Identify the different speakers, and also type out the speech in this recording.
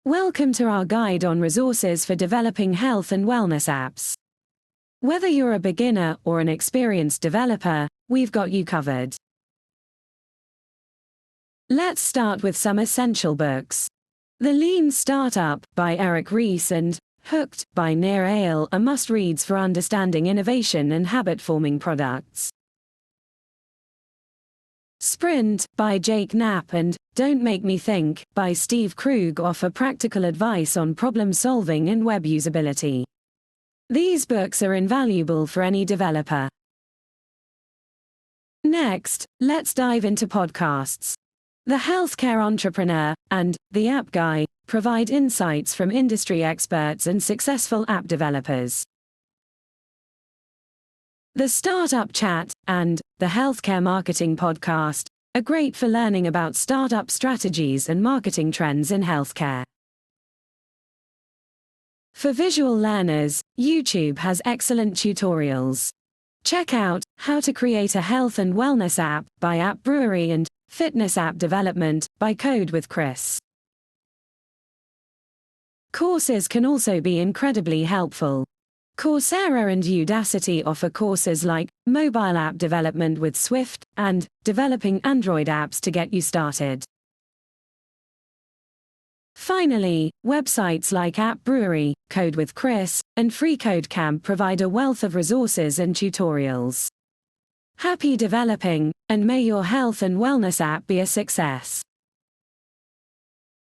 Speaker 1: Welcome to our guide on resources for developing health and wellness apps. Whether you're a beginner or an experienced developer, we've got you covered. Let's start with some essential books. The Lean Startup by Eric Ries and Hooked by Nir Eyal are must-reads for understanding innovation and habit-forming products. Sprint by Jake Knapp and Don't Make Me Think by Steve Krug offer practical advice on problem-solving and web usability. These books are invaluable for any developer. Next, let's dive into podcasts. The Healthcare Entrepreneur and The App Guy provide insights from industry experts and successful app developers. The Startup Chat and The Healthcare Marketing Podcast are great for learning about startup strategies and marketing trends in healthcare. For visual learners, YouTube has excellent tutorials. Check out How to Create a Health and Wellness App by App Brewery and Fitness App Development by Code with Chris. Courses can also be incredibly helpful. Coursera and Udacity offer courses like Mobile App Development with Swift and Developing Android Apps to get you started. Finally, websites like App Brewery, Code with Chris, and FreeCodeCamp provide a wealth of resources and tutorials. Happy developing, and may your health and wellness app be a success.